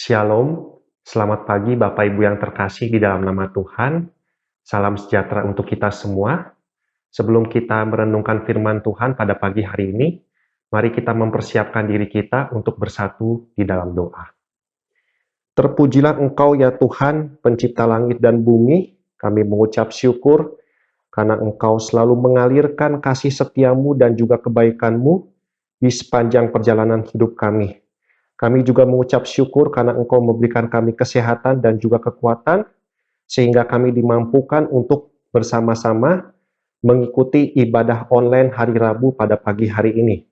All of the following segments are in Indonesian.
Shalom, selamat pagi Bapak Ibu yang terkasih di dalam nama Tuhan. Salam sejahtera untuk kita semua. Sebelum kita merenungkan firman Tuhan pada pagi hari ini, mari kita mempersiapkan diri kita untuk bersatu di dalam doa. Terpujilah Engkau ya Tuhan, pencipta langit dan bumi. Kami mengucap syukur karena Engkau selalu mengalirkan kasih setiamu dan juga kebaikanmu di sepanjang perjalanan hidup kami. Kami juga mengucap syukur karena Engkau memberikan kami kesehatan dan juga kekuatan, sehingga kami dimampukan untuk bersama-sama mengikuti ibadah online hari Rabu pada pagi hari ini.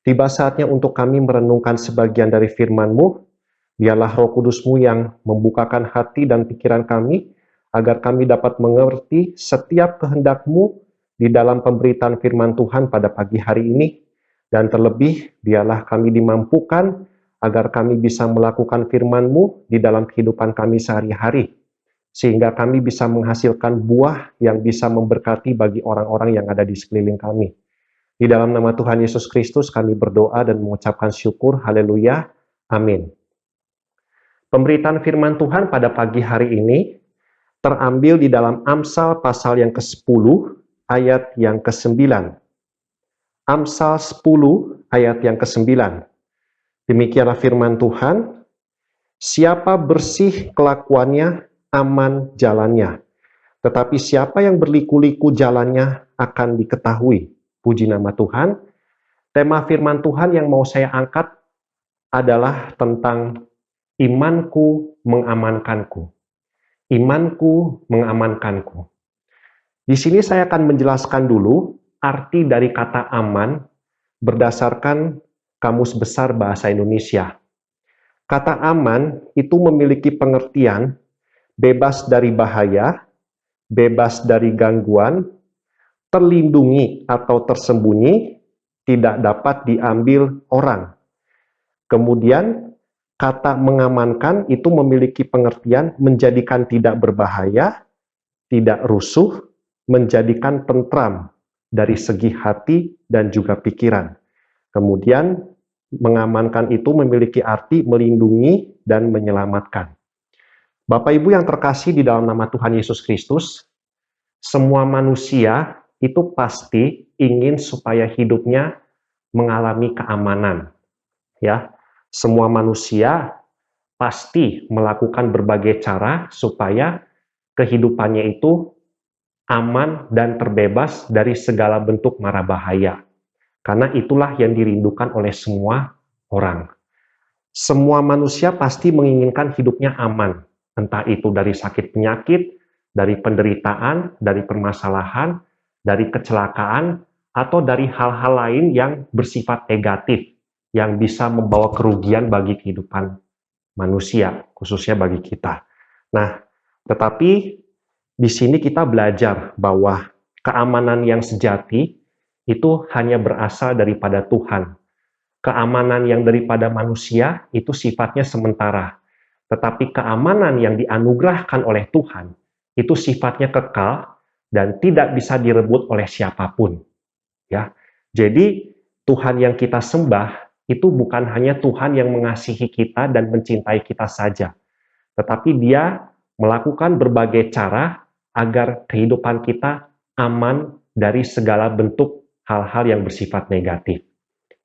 Tiba saatnya untuk kami merenungkan sebagian dari firman-Mu. Biarlah Roh Kudus-Mu yang membukakan hati dan pikiran kami, agar kami dapat mengerti setiap kehendak-Mu di dalam pemberitaan firman Tuhan pada pagi hari ini. Dan terlebih, biarlah kami dimampukan agar kami bisa melakukan firman-Mu di dalam kehidupan kami sehari-hari, sehingga kami bisa menghasilkan buah yang bisa memberkati bagi orang-orang yang ada di sekeliling kami. Di dalam nama Tuhan Yesus Kristus kami berdoa dan mengucapkan syukur, haleluya, amin. Pemberitaan firman Tuhan pada pagi hari ini terambil di dalam Amsal pasal yang ke-10 ayat yang ke-9. Amsal 10 ayat yang ke-9. Demikianlah firman Tuhan, siapa bersih kelakuannya, aman jalannya. Tetapi siapa yang berliku-liku jalannya akan diketahui. Puji nama Tuhan. Tema firman Tuhan yang mau saya angkat adalah tentang imanku mengamankanku. Imanku mengamankanku. Di sini saya akan menjelaskan dulu arti dari kata aman berdasarkan Kamus Besar Bahasa Indonesia. Kata aman itu memiliki pengertian bebas dari bahaya, bebas dari gangguan, terlindungi atau tersembunyi, tidak dapat diambil orang. Kemudian, kata mengamankan itu memiliki pengertian menjadikan tidak berbahaya, tidak rusuh, menjadikan tentram dari segi hati dan juga pikiran. Kemudian, mengamankan itu memiliki arti melindungi dan menyelamatkan. Bapak Ibu yang terkasih di dalam nama Tuhan Yesus Kristus, semua manusia itu pasti ingin supaya hidupnya mengalami keamanan. Ya, semua manusia pasti melakukan berbagai cara supaya kehidupannya itu aman dan terbebas dari segala bentuk mara bahaya. Karena itulah yang dirindukan oleh semua orang. Semua manusia pasti menginginkan hidupnya aman, entah itu dari sakit penyakit, dari penderitaan, dari permasalahan, dari kecelakaan, atau dari hal-hal lain yang bersifat negatif, yang bisa membawa kerugian bagi kehidupan manusia, khususnya bagi kita. Nah, tetapi di sini kita belajar bahwa keamanan yang sejati itu hanya berasal daripada Tuhan. Keamanan yang daripada manusia itu sifatnya sementara. Tetapi keamanan yang dianugerahkan oleh Tuhan itu sifatnya kekal dan tidak bisa direbut oleh siapapun. Ya. Jadi Tuhan yang kita sembah itu bukan hanya Tuhan yang mengasihi kita dan mencintai kita saja. Tetapi Dia melakukan berbagai cara agar kehidupan kita aman dari segala bentuk hal-hal yang bersifat negatif.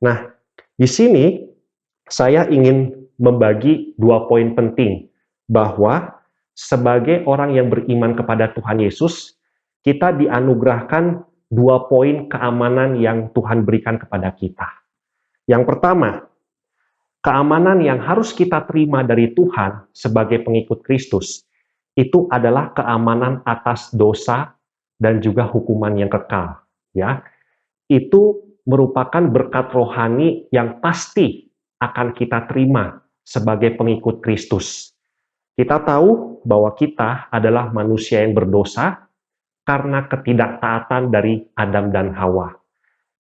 Nah, di sini saya ingin membagi dua poin penting, bahwa sebagai orang yang beriman kepada Tuhan Yesus, kita dianugerahkan dua poin keamanan yang Tuhan berikan kepada kita. Yang pertama, keamanan yang harus kita terima dari Tuhan sebagai pengikut Kristus, itu adalah keamanan atas dosa dan juga hukuman yang kekal. Ya, itu merupakan berkat rohani yang pasti akan kita terima sebagai pengikut Kristus. Kita tahu bahwa kita adalah manusia yang berdosa karena ketidaktaatan dari Adam dan Hawa.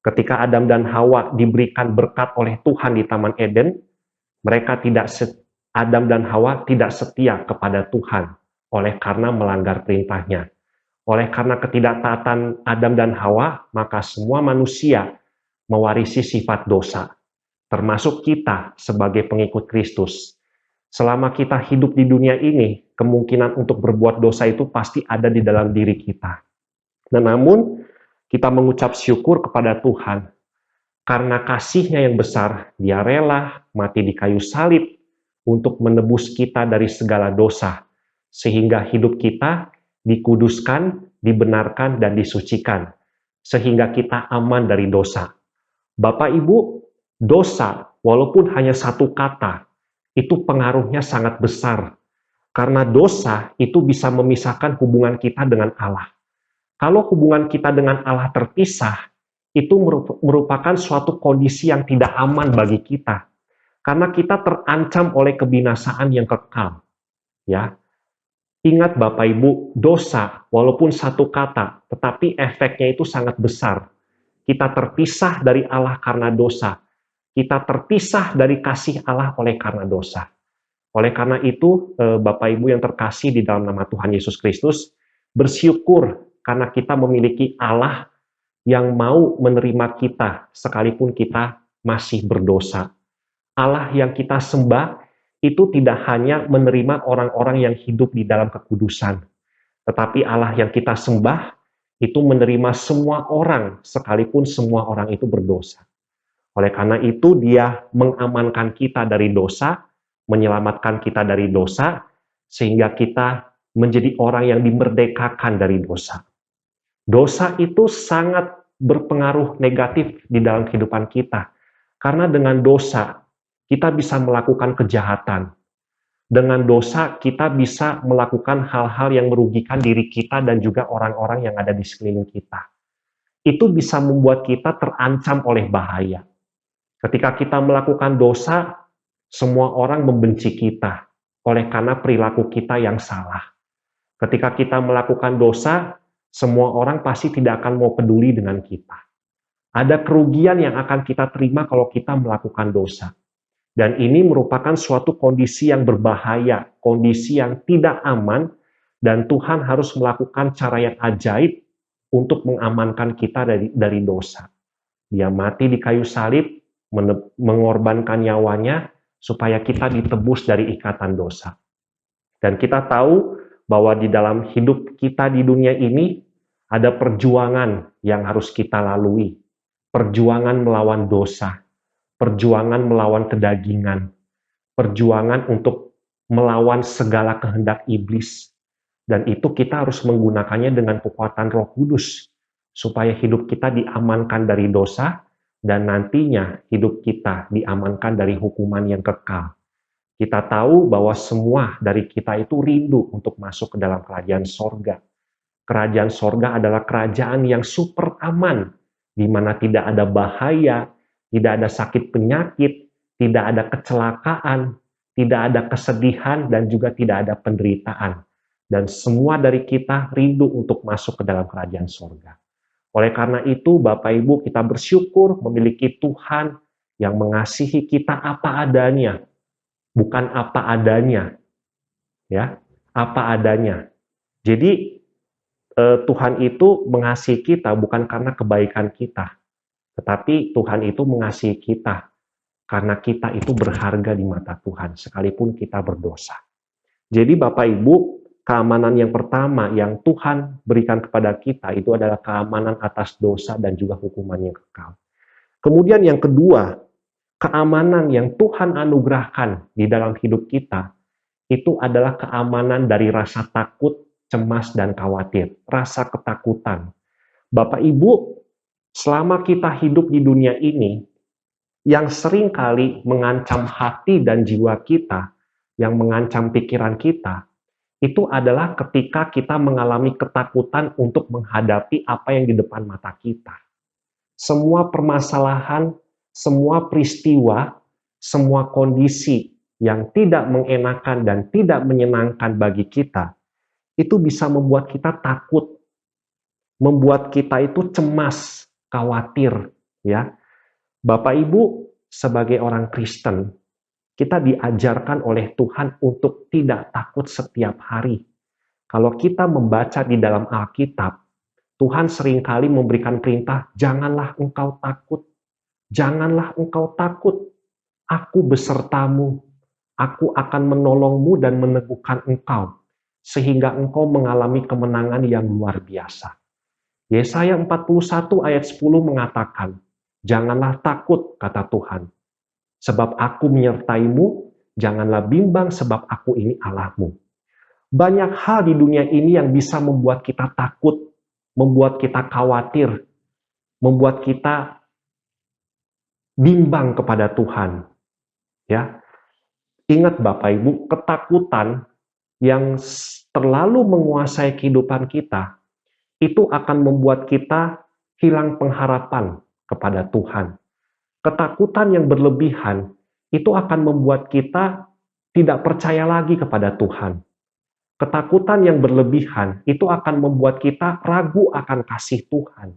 Ketika Adam dan Hawa diberikan berkat oleh Tuhan di Taman Eden, Adam dan Hawa tidak setia kepada Tuhan oleh karena melanggar perintahnya. Oleh karena ketidaktaatan Adam dan Hawa, maka semua manusia mewarisi sifat dosa, termasuk kita sebagai pengikut Kristus. Selama kita hidup di dunia ini, kemungkinan untuk berbuat dosa itu pasti ada di dalam diri kita. Nah, namun kita mengucap syukur kepada Tuhan karena kasih-Nya yang besar, Dia rela mati di kayu salib untuk menebus kita dari segala dosa, sehingga hidup kita dikuduskan, dibenarkan, dan disucikan, sehingga kita aman dari dosa. Bapak Ibu, dosa walaupun hanya satu kata, itu pengaruhnya sangat besar. Karena dosa itu bisa memisahkan hubungan kita dengan Allah. Kalau hubungan kita dengan Allah terpisah, itu merupakan suatu kondisi yang tidak aman bagi kita. Karena kita terancam oleh kebinasaan yang kekal. Ya, ingat Bapak Ibu, dosa walaupun satu kata, tetapi efeknya itu sangat besar. Kita terpisah dari Allah karena dosa. Kita terpisah dari kasih Allah oleh karena dosa. Oleh karena itu, Bapak Ibu yang terkasih di dalam nama Tuhan Yesus Kristus, bersyukur karena kita memiliki Allah yang mau menerima kita sekalipun kita masih berdosa. Allah yang kita sembah itu tidak hanya menerima orang-orang yang hidup di dalam kekudusan, tetapi Allah yang kita sembah itu menerima semua orang sekalipun semua orang itu berdosa. Oleh karena itu Dia mengamankan kita dari dosa, menyelamatkan kita dari dosa, sehingga kita menjadi orang yang dimerdekakan dari dosa. Dosa itu sangat berpengaruh negatif di dalam kehidupan kita. Karena dengan dosa, kita bisa melakukan kejahatan. Dengan dosa, kita bisa melakukan hal-hal yang merugikan diri kita dan juga orang-orang yang ada di sekeliling kita. Itu bisa membuat kita terancam oleh bahaya. Ketika kita melakukan dosa, semua orang membenci kita oleh karena perilaku kita yang salah. Ketika kita melakukan dosa, semua orang pasti tidak akan mau peduli dengan kita. Ada kerugian yang akan kita terima kalau kita melakukan dosa. Dan ini merupakan suatu kondisi yang berbahaya, kondisi yang tidak aman, dan Tuhan harus melakukan cara yang ajaib untuk mengamankan kita dari dosa. Dia mati di kayu salib, mengorbankan nyawanya, supaya kita ditebus dari ikatan dosa. Dan kita tahu bahwa di dalam hidup kita di dunia ini, ada perjuangan yang harus kita lalui. Perjuangan melawan dosa, perjuangan melawan kedagingan, perjuangan untuk melawan segala kehendak iblis. Dan itu kita harus menggunakannya dengan kekuatan Roh Kudus, supaya hidup kita diamankan dari dosa, dan nantinya hidup kita diamankan dari hukuman yang kekal. Kita tahu bahwa semua dari kita itu rindu untuk masuk ke dalam kerajaan sorga. Kerajaan sorga adalah kerajaan yang super aman, di mana tidak ada bahaya, tidak ada sakit penyakit, tidak ada kecelakaan, tidak ada kesedihan, dan juga tidak ada penderitaan. Dan semua dari kita rindu untuk masuk ke dalam kerajaan sorga. Oleh karena itu, Bapak Ibu, kita bersyukur memiliki Tuhan yang mengasihi kita apa adanya, bukan apa adanya, ya, apa adanya. Jadi Tuhan itu mengasihi kita bukan karena kebaikan kita, tetapi Tuhan itu mengasihi kita karena kita itu berharga di mata Tuhan, sekalipun kita berdosa. Jadi Bapak Ibu, keamanan yang pertama yang Tuhan berikan kepada kita itu adalah keamanan atas dosa dan juga hukuman yang kekal. Kemudian yang kedua, keamanan yang Tuhan anugerahkan di dalam hidup kita itu adalah keamanan dari rasa takut, cemas, dan khawatir, rasa ketakutan. Bapak Ibu, selama kita hidup di dunia ini, yang sering kali mengancam hati dan jiwa kita, yang mengancam pikiran kita, itu adalah ketika kita mengalami ketakutan untuk menghadapi apa yang di depan mata kita. Semua permasalahan, semua peristiwa, semua kondisi yang tidak mengenakan dan tidak menyenangkan bagi kita, itu bisa membuat kita takut, membuat kita itu cemas, khawatir, ya. Bapak Ibu, sebagai orang Kristen, kita diajarkan oleh Tuhan untuk tidak takut setiap hari. Kalau kita membaca di dalam Alkitab, Tuhan seringkali memberikan perintah, janganlah engkau takut, janganlah engkau takut, aku besertamu. Aku akan menolongmu dan meneguhkan engkau, sehingga engkau mengalami kemenangan yang luar biasa. Yesaya 41 ayat 10 mengatakan, "Janganlah takut," kata Tuhan, "sebab aku menyertaimu, janganlah bimbang sebab aku ini Allahmu." Banyak hal di dunia ini yang bisa membuat kita takut, membuat kita khawatir, membuat kita bimbang kepada Tuhan. Ya, ingat Bapak Ibu, ketakutan yang terlalu menguasai kehidupan kita itu akan membuat kita hilang pengharapan kepada Tuhan. Ketakutan yang berlebihan itu akan membuat kita tidak percaya lagi kepada Tuhan. Ketakutan yang berlebihan itu akan membuat kita ragu akan kasih Tuhan.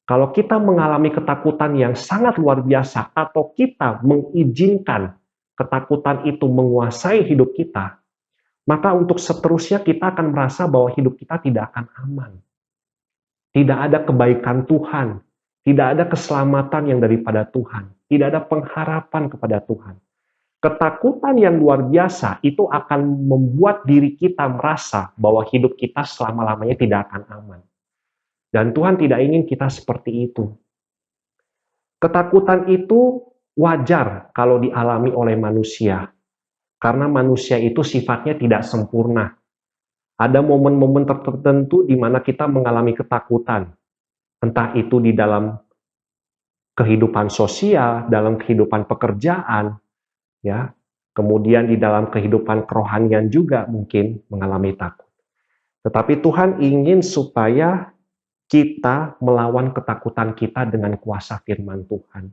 Kalau kita mengalami ketakutan yang sangat luar biasa atau kita mengizinkan ketakutan itu menguasai hidup kita, maka untuk seterusnya kita akan merasa bahwa hidup kita tidak akan aman. Tidak ada kebaikan Tuhan, tidak ada keselamatan yang daripada Tuhan, tidak ada pengharapan kepada Tuhan. Ketakutan yang luar biasa itu akan membuat diri kita merasa bahwa hidup kita selama-lamanya tidak akan aman. Dan Tuhan tidak ingin kita seperti itu. Ketakutan itu wajar kalau dialami oleh manusia, karena manusia itu sifatnya tidak sempurna. Ada momen-momen tertentu di mana kita mengalami ketakutan, entah itu di dalam kehidupan sosial, dalam kehidupan pekerjaan, ya, kemudian di dalam kehidupan kerohanian juga mungkin mengalami takut. Tetapi Tuhan ingin supaya kita melawan ketakutan kita dengan kuasa firman Tuhan.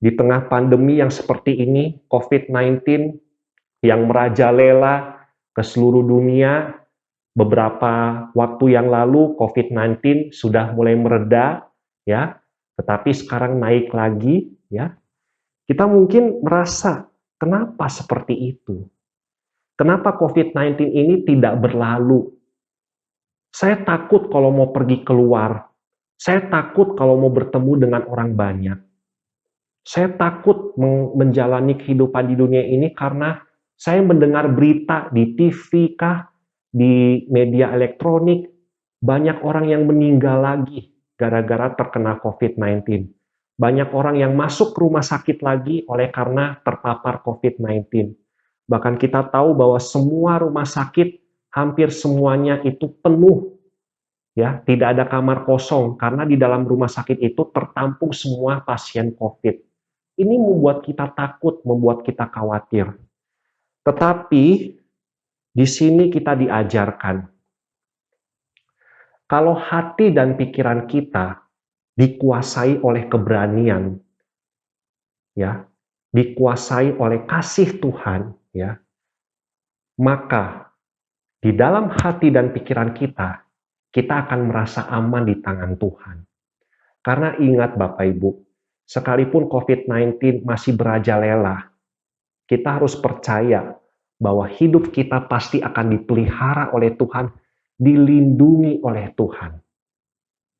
Di tengah pandemi yang seperti ini, COVID-19 yang merajalela ke seluruh dunia, beberapa waktu yang lalu COVID-19 sudah mulai mereda, ya, tetapi sekarang naik lagi, ya. Kita mungkin merasa, kenapa seperti itu? Kenapa COVID-19 ini tidak berlalu? Saya takut kalau mau pergi keluar. Saya takut kalau mau bertemu dengan orang banyak. Saya takut menjalani kehidupan di dunia ini karena saya mendengar berita di TV kah, di media elektronik, banyak orang yang meninggal lagi gara-gara terkena COVID-19. Banyak orang yang masuk ke rumah sakit lagi oleh karena terpapar COVID-19. Bahkan kita tahu bahwa semua rumah sakit hampir semuanya itu penuh, ya, tidak ada kamar kosong karena di dalam rumah sakit itu tertampung semua pasien COVID. Ini membuat kita takut, membuat kita khawatir. Tetapi di sini kita diajarkan kalau hati dan pikiran kita dikuasai oleh keberanian, ya, dikuasai oleh kasih Tuhan, ya, maka di dalam hati dan pikiran kita, kita akan merasa aman di tangan Tuhan. Karena ingat Bapak Ibu, sekalipun COVID-19 masih merajalela, kita harus percaya bahwa hidup kita pasti akan dipelihara oleh Tuhan, dilindungi oleh Tuhan.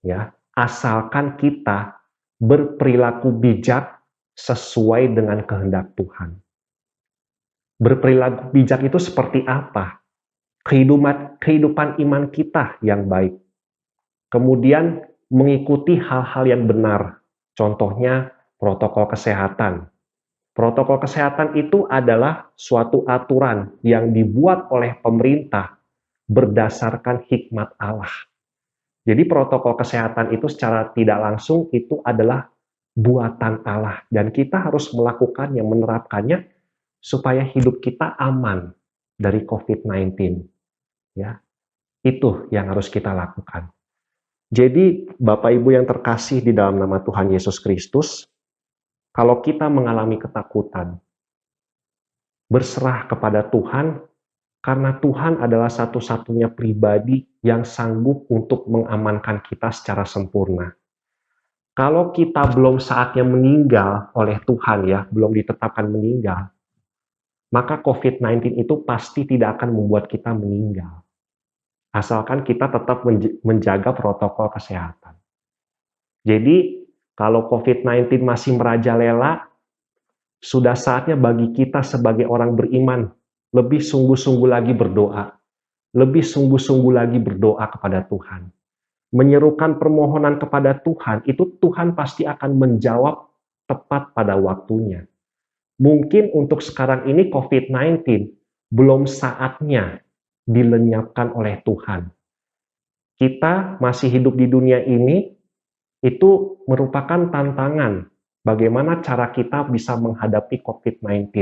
Ya, asalkan kita berperilaku bijak sesuai dengan kehendak Tuhan. Berperilaku bijak itu seperti apa? Kehidupan iman kita yang baik. Kemudian mengikuti hal-hal yang benar. Contohnya protokol kesehatan. Protokol kesehatan itu adalah suatu aturan yang dibuat oleh pemerintah berdasarkan hikmat Allah. Jadi protokol kesehatan itu secara tidak langsung itu adalah buatan Allah. Dan kita harus melakukannya, menerapkannya supaya hidup kita aman dari COVID-19. Ya, itu yang harus kita lakukan. Jadi Bapak Ibu yang terkasih di dalam nama Tuhan Yesus Kristus, kalau kita mengalami ketakutan, berserah kepada Tuhan, karena Tuhan adalah satu-satunya pribadi yang sanggup untuk mengamankan kita secara sempurna. Kalau kita belum saatnya meninggal oleh Tuhan, ya, belum ditetapkan meninggal, maka COVID-19 itu pasti tidak akan membuat kita meninggal. Asalkan kita tetap menjaga protokol kesehatan. Jadi, kalau COVID-19 masih merajalela, Sudah saatnya bagi kita sebagai orang beriman lebih sungguh-sungguh lagi berdoa, lebih sungguh-sungguh lagi berdoa kepada Tuhan. Menyerukan permohonan kepada Tuhan, itu Tuhan pasti akan menjawab tepat pada waktunya. Mungkin untuk sekarang ini COVID-19 belum saatnya dilenyapkan oleh Tuhan. Kita masih hidup di dunia ini, itu merupakan tantangan bagaimana cara kita bisa menghadapi COVID-19.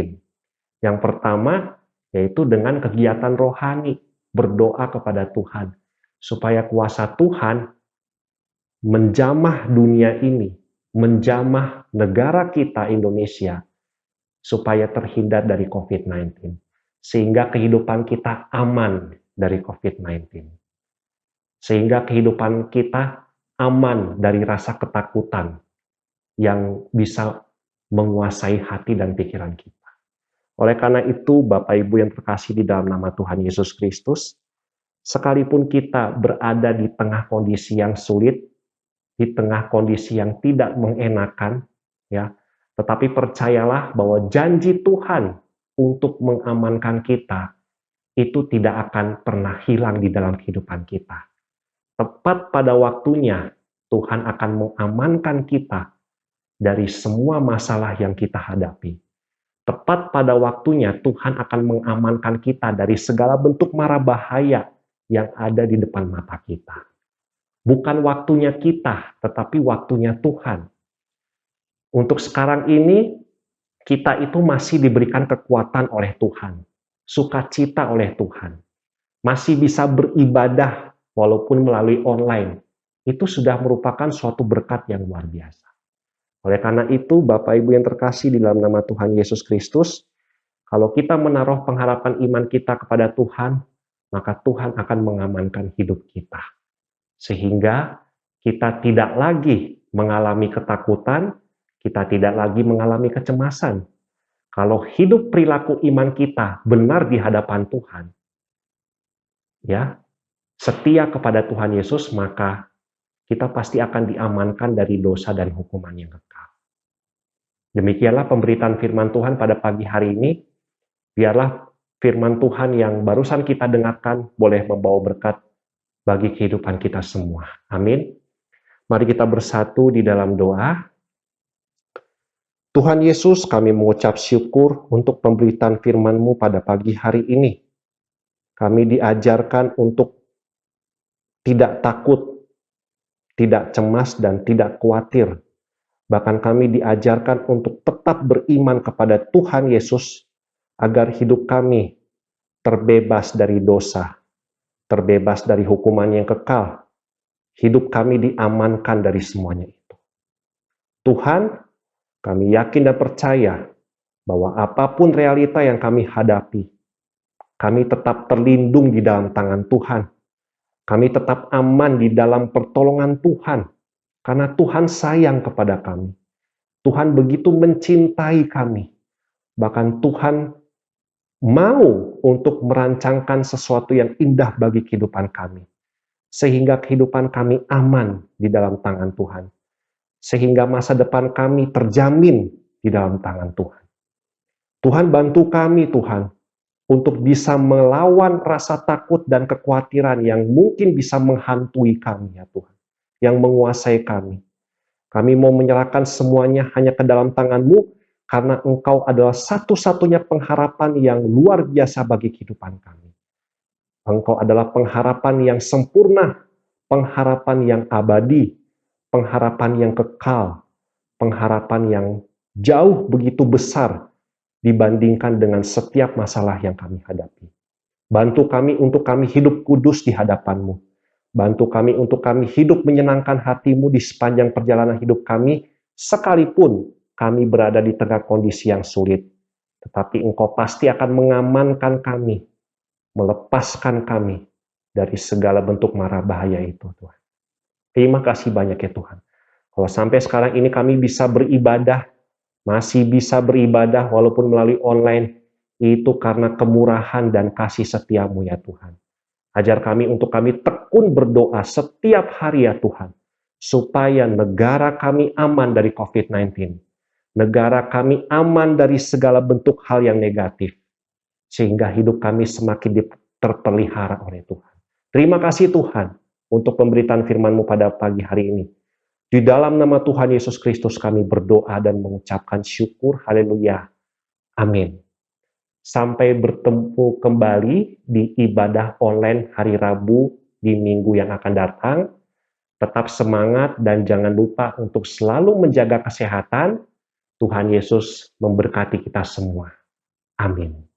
Yang pertama, yaitu dengan kegiatan rohani, berdoa kepada Tuhan, supaya kuasa Tuhan menjamah dunia ini, menjamah negara kita Indonesia, supaya terhindar dari COVID-19. Sehingga kehidupan kita aman dari COVID-19. Sehingga kehidupan kita aman dari rasa ketakutan yang bisa menguasai hati dan pikiran kita. Oleh karena itu, Bapak Ibu yang terkasih di dalam nama Tuhan Yesus Kristus, sekalipun kita berada di tengah kondisi yang sulit, di tengah kondisi yang tidak mengenakan, ya, tetapi percayalah bahwa janji Tuhan untuk mengamankan kita itu tidak akan pernah hilang di dalam kehidupan kita. Tepat pada waktunya, Tuhan akan mengamankan kita dari semua masalah yang kita hadapi. Tepat pada waktunya, Tuhan akan mengamankan kita dari segala bentuk mara bahaya yang ada di depan mata kita. Bukan waktunya kita, tetapi waktunya Tuhan. Untuk sekarang ini, kita itu masih diberikan kekuatan oleh Tuhan, sukacita oleh Tuhan. Masih bisa beribadah walaupun melalui online. Itu sudah merupakan suatu berkat yang luar biasa. Oleh karena itu, Bapak Ibu yang terkasih di dalam nama Tuhan Yesus Kristus, kalau kita menaruh pengharapan iman kita kepada Tuhan, maka Tuhan akan mengamankan hidup kita. Sehingga kita tidak lagi mengalami ketakutan, kita tidak lagi mengalami kecemasan. Kalau hidup perilaku iman kita benar di hadapan Tuhan, ya, setia kepada Tuhan Yesus, maka kita pasti akan diamankan dari dosa dan hukuman yang kekal. Demikianlah pemberitaan firman Tuhan pada pagi hari ini. Biarlah firman Tuhan yang barusan kita dengarkan boleh membawa berkat bagi kehidupan kita semua. Amin. Mari kita bersatu di dalam doa. Tuhan Yesus, kami mengucap syukur untuk pemberitaan firman-Mu pada pagi hari ini. Kami diajarkan untuk tidak takut, tidak cemas, dan tidak khawatir. Bahkan kami diajarkan untuk tetap beriman kepada Tuhan Yesus, agar hidup kami terbebas dari dosa, terbebas dari hukuman yang kekal. Hidup kami diamankan dari semuanya itu. Tuhan, kami yakin dan percaya bahwa apapun realita yang kami hadapi, kami tetap terlindung di dalam tangan Tuhan. Kami tetap aman di dalam pertolongan Tuhan, karena Tuhan sayang kepada kami. Tuhan begitu mencintai kami. Bahkan Tuhan mau untuk merancangkan sesuatu yang indah bagi kehidupan kami. Sehingga kehidupan kami aman di dalam tangan Tuhan. Sehingga masa depan kami terjamin di dalam tangan Tuhan. Tuhan bantu kami, Tuhan, untuk bisa melawan rasa takut dan kekhawatiran yang mungkin bisa menghantui kami, ya Tuhan, yang menguasai kami. Kami mau menyerahkan semuanya hanya ke dalam tangan-Mu, karena Engkau adalah satu-satunya pengharapan yang luar biasa bagi kehidupan kami. Engkau adalah pengharapan yang sempurna, pengharapan yang abadi, pengharapan yang kekal, pengharapan yang jauh begitu besar dibandingkan dengan setiap masalah yang kami hadapi. Bantu kami untuk kami hidup kudus di hadapan-Mu. Bantu kami untuk kami hidup menyenangkan hati-Mu di sepanjang perjalanan hidup kami, sekalipun kami berada di tengah kondisi yang sulit. Tetapi Engkau pasti akan mengamankan kami, melepaskan kami dari segala bentuk mara bahaya itu, Tuhan. Terima kasih banyak ya Tuhan. Kalau sampai sekarang ini kami bisa beribadah, masih bisa beribadah walaupun melalui online, itu karena kemurahan dan kasih setia-Mu ya Tuhan. Ajar kami untuk kami tekun berdoa setiap hari ya Tuhan, supaya negara kami aman dari COVID-19. Negara kami aman dari segala bentuk hal yang negatif, sehingga hidup kami semakin terpelihara oleh Tuhan. Terima kasih Tuhan untuk pemberitaan firman-Mu pada pagi hari ini. Di dalam nama Tuhan Yesus Kristus kami berdoa dan mengucapkan syukur. Haleluya. Amin. Sampai bertemu kembali di ibadah online hari Rabu di minggu yang akan datang. Tetap semangat dan jangan lupa untuk selalu menjaga kesehatan. Tuhan Yesus memberkati kita semua. Amin.